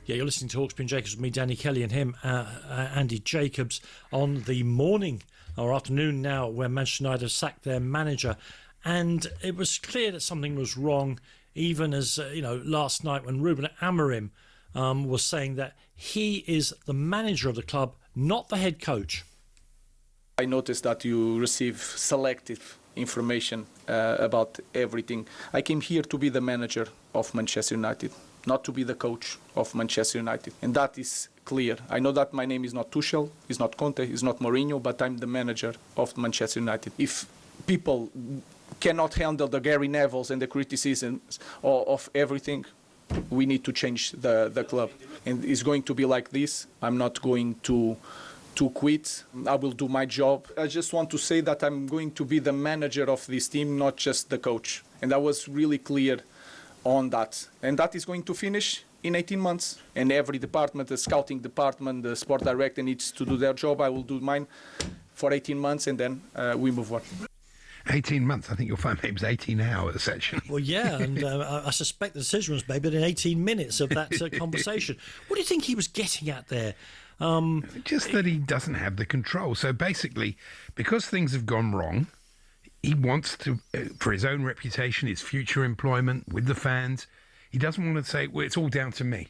Yeah, you're listening to talkSPORT Jacobs with me, Danny Kelly, and him, Andy Jacobs, on the morning or afternoon now where Manchester United have sacked their manager. And it was clear that something was wrong, even as, last night when Ruben Amorim was saying that he is the manager of the club, not the head coach. I noticed that you receive selective information about everything. I came here to be the manager of Manchester United, not to be the coach of Manchester United. And that is clear. I know that my name is not Tuchel, is not Conte, is not Mourinho, but I'm the manager of Manchester United. If people cannot handle the Gary Nevilles and the criticisms of everything, we need to change the club. And it's going to be like this. I'm not going to quit. I will do my job. I just want to say that I'm going to be the manager of this team, not just the coach. And I was really clear on that. And that is going to finish in 18 months. And every department, the scouting department, the sport director needs to do their job. I will do mine for 18 months and then we move on. 18 months. I think you'll find maybe it was 18 hours, actually. Well, yeah, and I suspect the decision was made within 18 minutes of that conversation. What do you think he was getting at there? Just that he doesn't have the control. So basically, because things have gone wrong, he wants to, for his own reputation, his future employment with the fans, he doesn't want to say, well, it's all down to me.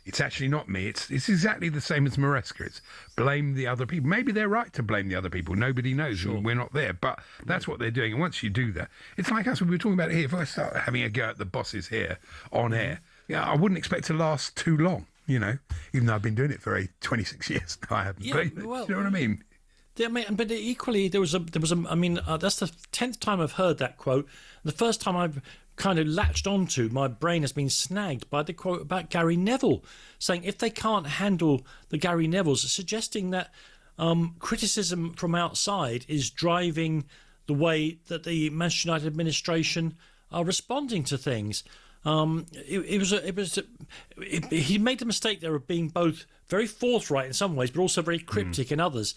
It's actually not me. It's exactly the same as Maresca. It's blame the other people. Maybe they're right to blame the other people. Nobody knows. Sure. We're not there. But that's what they're doing. And once you do that, it's like us. We were talking about it here. If I start having a go at the bosses here on air, I wouldn't expect to last too long, even though I've been doing it for 26 years. I haven't. Yeah, but, you know what I mean? Yeah, but equally, that's the 10th time I've heard that quote. The first time I've kind of latched onto, my brain has been snagged by the quote about Gary Neville, saying if they can't handle the Gary Nevilles, suggesting that criticism from outside is driving the way that the Manchester United administration are responding to things. He made the mistake there of being both very forthright in some ways, but also very cryptic in others.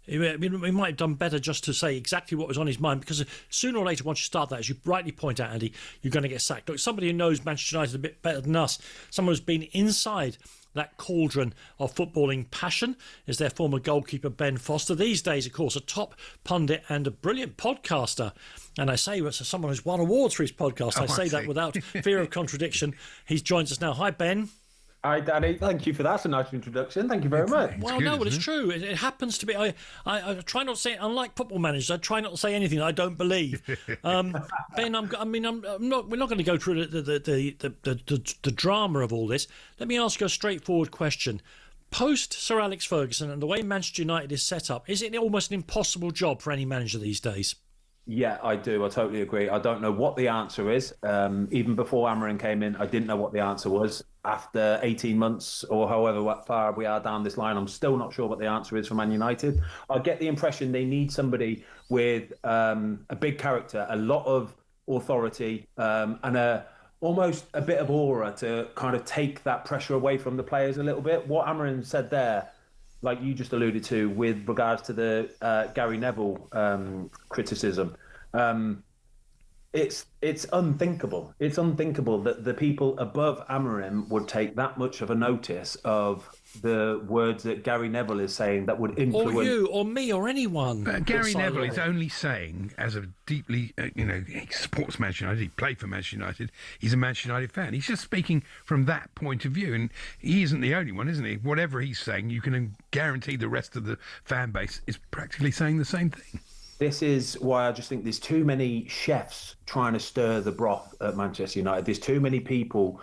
We might have done better just to say exactly what was on his mind, because sooner or later, once you start that, as you rightly point out, Andy, you're going to get sacked. Look, somebody who knows Manchester United a bit better than us, someone who's been inside that cauldron of footballing passion, is their former goalkeeper, Ben Foster. These days, of course, a top pundit and a brilliant podcaster. And I say, as someone who's won awards for his podcast, I say that without fear of contradiction. He joins us now. Hi, Ben. Hi, Danny. Thank you for that. That's a nice introduction. Thank you very much. Well, no, it's true. It happens to be. I try not to say. Unlike football managers, I try not to say anything I don't believe. Ben, we're not going to go through the drama of all this. Let me ask you a straightforward question. Post Sir Alex Ferguson and the way Manchester United is set up, is it almost an impossible job for any manager these days? Yeah, I do. I totally agree. I don't know what the answer is. Even before Amorim came in, I didn't know what the answer was. After 18 months or however far we are down this line, I'm still not sure what the answer is for Man United. I get the impression they need somebody with a big character, a lot of authority, and almost a bit of aura to kind of take that pressure away from the players a little bit. What Amorim said there, like you just alluded to, with regards to the Gary Neville criticism, it's unthinkable. It's unthinkable that the people above Amorim would take that much of a notice of the words that Gary Neville is saying that would influence... Or you, or me, or anyone. Gary Neville is only saying, as a deeply, he supports Manchester United, he played for Manchester United, he's a Manchester United fan. He's just speaking from that point of view, and he isn't the only one, isn't he? Whatever he's saying, you can guarantee the rest of the fan base is practically saying the same thing. This is why I just think there's too many chefs trying to stir the broth at Manchester United. There's too many people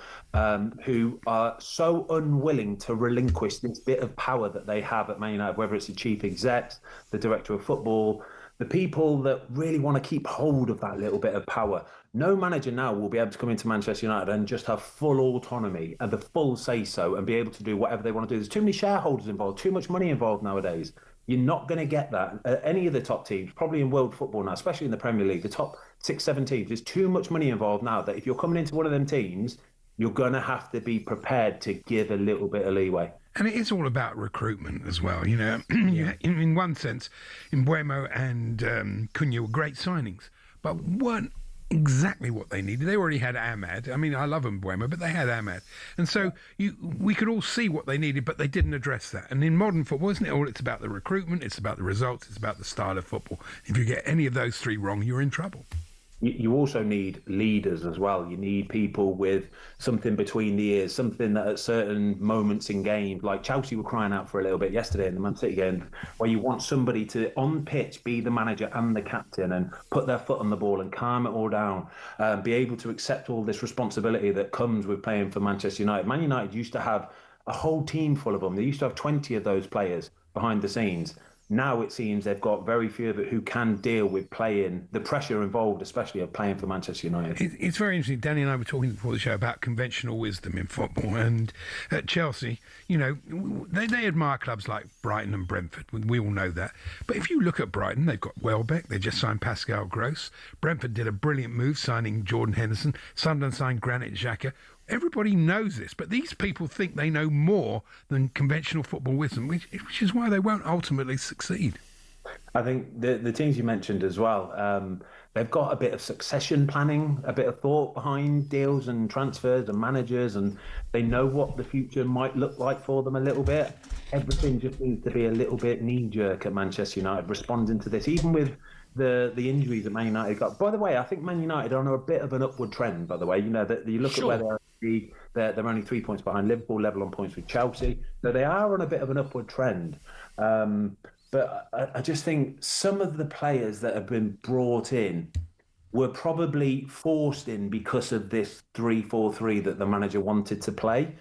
who are so unwilling to relinquish this bit of power that they have at Man United, whether it's the chief exec, the director of football, the people that really want to keep hold of that little bit of power. No manager now will be able to come into Manchester United and just have full autonomy and the full say-so and be able to do whatever they want to do. There's too many shareholders involved, too much money involved nowadays. You're not going to get that at any of the top teams, probably in world football now, especially in the Premier League, the top 6-7 teams. There's too much money involved now that if you're coming into one of them teams, you're going to have to be prepared to give a little bit of leeway. And it is all about recruitment as well. In one sense, Mbeumo and Cunha were great signings, but weren't exactly what they needed. They already had Ahmad. I mean, I love Mbeumo, but they had Ahmad. And so we could all see what they needed, but they didn't address that. And in modern football, isn't it all? It's about the recruitment, it's about the results, it's about the style of football. If you get any of those three wrong, you're in trouble. You also need leaders as well. You need people with something between the ears, something that at certain moments in games, like Chelsea were crying out for a little bit yesterday in the Man City game, where you want somebody to, on pitch, be the manager and the captain and put their foot on the ball and calm it all down, be able to accept all this responsibility that comes with playing for Manchester United. Man United used to have a whole team full of them. They used to have 20 of those players behind the scenes. Now it seems they've got very few of it who can deal with playing, the pressure involved, especially of playing for Manchester United. It's very interesting. Danny and I were talking before the show about conventional wisdom in football. And at Chelsea, you know, they admire clubs like Brighton and Brentford. We all know that. But if you look at Brighton, they've got Welbeck. They just signed Pascal Gross. Brentford did a brilliant move signing Jordan Henderson. Sunderland signed Granit Xhaka. Everybody knows this, but these people think they know more than conventional football wisdom, which is why they won't ultimately succeed. I think the teams you mentioned as well, they've got a bit of succession planning, a bit of thought behind deals and transfers and managers, and they know what the future might look like for them a little bit. Everything just needs to be a little bit knee-jerk at Manchester United, responding to this, even with the injuries that Man United got. By the way, I think Man United are on a bit of an upward trend, by the way. You know, that you look at where they're only 3 points behind Liverpool, level on points with Chelsea. So they are on a bit of an upward trend. But I just think some of the players that have been brought in were probably forced in because of this 3-4-3 that the manager wanted to play.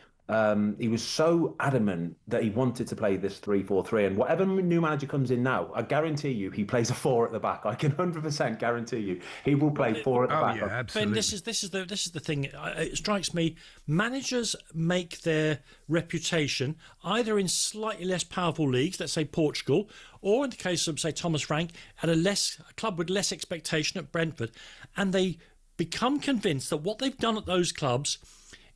He was so adamant that he wanted to play this 3-4-3, and whatever new manager comes in now, I guarantee you he plays a 4 at the back. I can 100% guarantee you he will play 4 at the back. Yeah, absolutely. Ben, this is the thing. It strikes me, managers make their reputation either in slightly less powerful leagues, let's say Portugal, or in the case of, say, Thomas Frank, at a club with less expectation at Brentford, and they become convinced that what they've done at those clubs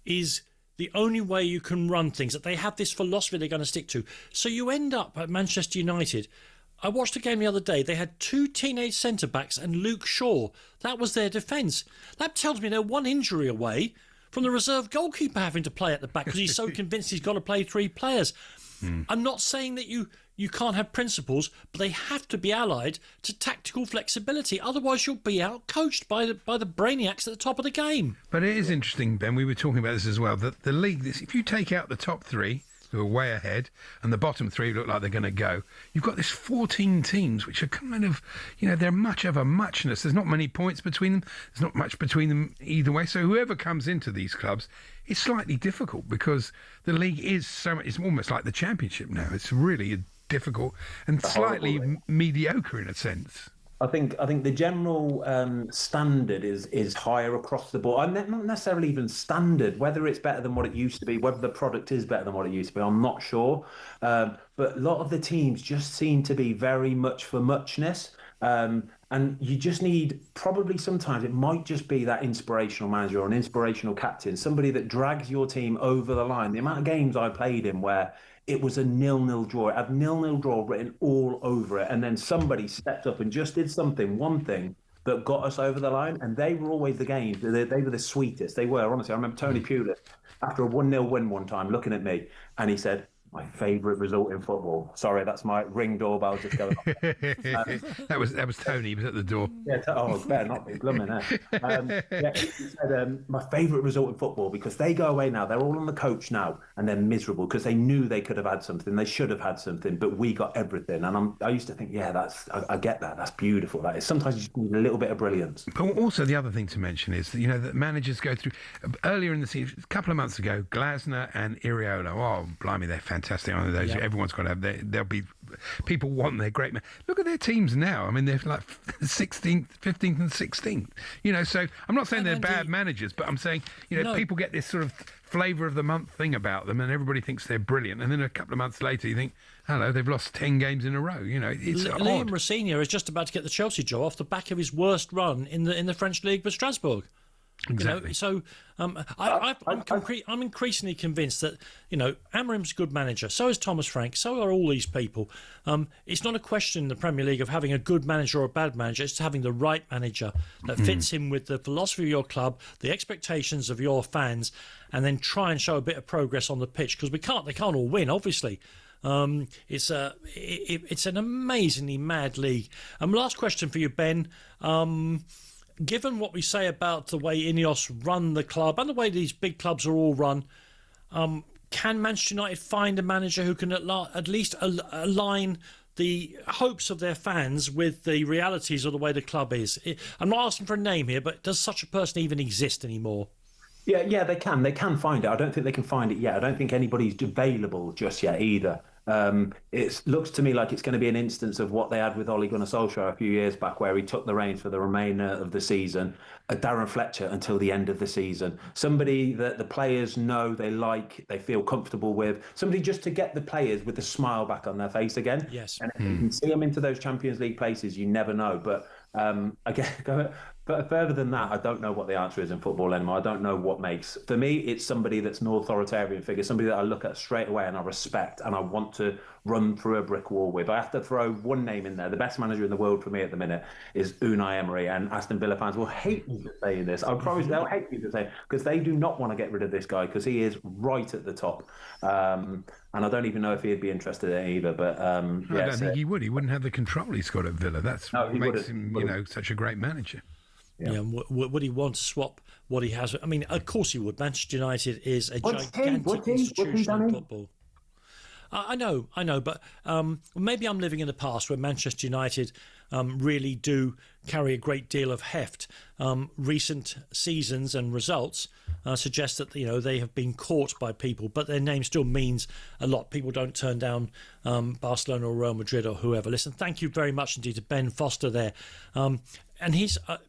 is the only way you can run things, that they have this philosophy they're going to stick to. So you end up at Manchester United. I watched a game the other day. They had 2 teenage centre-backs and Luke Shaw. That was their defence. That tells me they're one injury away from the reserve goalkeeper having to play at the back because he's so convinced he's got to play 3 players. I'm not saying that you can't have principles, but they have to be allied to tactical flexibility. Otherwise, you'll be out-coached by the brainiacs at the top of the game. But it is interesting, Ben, we were talking about this as well, that the league, if you take out the top 3, who are way ahead, and the bottom 3 look like they're going to go, you've got this 14 teams, which are kind of, you know, they're much of a muchness. There's not many points between them. There's not much between them either way. So whoever comes into these clubs, it's slightly difficult because the league is it's almost like the championship now. It's really difficult and slightly mediocre in a sense. I think the general standard is higher across the board. Not necessarily even standard, whether it's better than what it used to be, whether the product is better than what it used to be, I'm not sure. But a lot of the teams just seem to be very much for muchness. And you just need, probably sometimes it might just be that inspirational manager or an inspirational captain, somebody that drags your team over the line. The amount of games I played in where it was a 0-0 draw. It had 0-0 draw written all over it. And then somebody stepped up and just did one thing that got us over the line. And they were always the games. They were the sweetest. They were, honestly. I remember Tony Pulis, after a 1-0 win one time, looking at me, and he said, "My favourite result in football." Sorry, that's my ring doorbell just going off. That was Tony. He was at the door. Yeah, better not be blooming. Yeah, he said, "My favourite result in football because they go away now. They're all on the coach now, and they're miserable because they knew they could have had something. They should have had something, but we got everything." And I used to think, yeah, I get that. That's beautiful. That is. Sometimes you just need a little bit of brilliance. But also the other thing to mention is that, you know, that managers go through earlier in the season, a couple of months ago, Glasner and Iriola. Oh, blimey, they're fantastic. I know those. Yeah. Everyone's got to have there'll be people want their great man. Look at their teams now. I mean, they're like 16th, 15th and 16th. You know, so I'm not saying they're bad managers, but I'm saying, you know, people get this sort of flavour of the month thing about them and everybody thinks they're brilliant. And then a couple of months later, you think, hello, they've lost 10 games in a row. You know, it's Liam odd. Rosenior is just about to get the Chelsea job off the back of his worst run in the French league with Strasbourg. Exactly. So I'm increasingly convinced that Amorim's a good manager. So is Thomas Frank. So are all these people. It's not a question in the Premier League of having a good manager or a bad manager. It's having the right manager that fits in with the philosophy of your club, the expectations of your fans, and then try and show a bit of progress on the pitch, because they can't all win, obviously. It's an amazingly mad league. Last question for you, Ben. Given what we say about the way Ineos run the club and the way these big clubs are all run, can Manchester United find a manager who can at least align the hopes of their fans with the realities of the way the club is? I'm not asking for a name here, but does such a person even exist anymore? Yeah, they can. They can find it. I don't think they can find it yet. I don't think anybody's available just yet either. It looks to me like it's going to be an instance of what they had with Ole Gunnar Solskjaer a few years back, where he took the reins for the remainder of the season, Darren Fletcher until the end of the season. Somebody that the players know, they like, they feel comfortable with. Somebody just to get the players with a smile back on their face again. Yes. And if you can see them into those Champions League places, you never know. But again, but further than that, I don't know what the answer is in football anymore. I don't know what makes. For me, it's somebody that's an authoritarian figure, somebody that I look at straight away and I respect and I want to run through a brick wall with. I have to throw one name in there. The best manager in the world for me at the minute is Unai Emery, and Aston Villa fans will hate me for saying this. I promise they'll hate me for saying, because they do not want to get rid of this guy, because he is right at the top. And I don't even know if he'd be interested in it either. But I don't think he would. He wouldn't have the control he's got at Villa. That's what makes him, such a great manager. Yeah. Would he want to swap what he has? I mean, of course he would. Manchester United is a gigantic institution in football. I know, but maybe I'm living in the past where Manchester United really do carry a great deal of heft. Recent seasons and results suggest that they have been caught by people, but their name still means a lot. People don't turn down Barcelona or Real Madrid or whoever. Listen, thank you very much indeed to Ben Foster there. And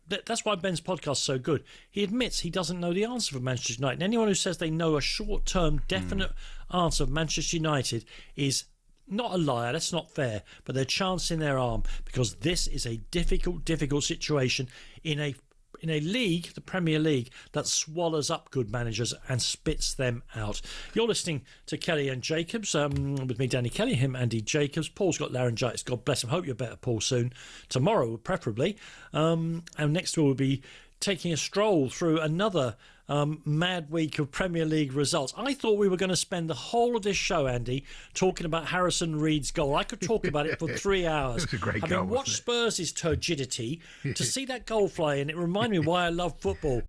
that's why Ben's podcast is so good. He admits he doesn't know the answer for Manchester United. And anyone who says they know a short-term, definite answer of Manchester United is not a liar. That's not fair. But they're chancing their arm, because this is a difficult situation in a league, the Premier League, that swallows up good managers and spits them out. You're listening to Kelly and Jacobs, with me, Danny Kelly, him, Andy Jacobs. Paul's got laryngitis. God bless him. Hope you're better, Paul, soon. Tomorrow, preferably. And next we'll be taking a stroll through another mad week of Premier League results. I thought we were going to spend the whole of this show, Andy, talking about Harrison Reed's goal. I could talk about it for 3 hours. It was a great goal. Having watched Spurs' turgidity, to see that goal fly in, it reminded me why I love football.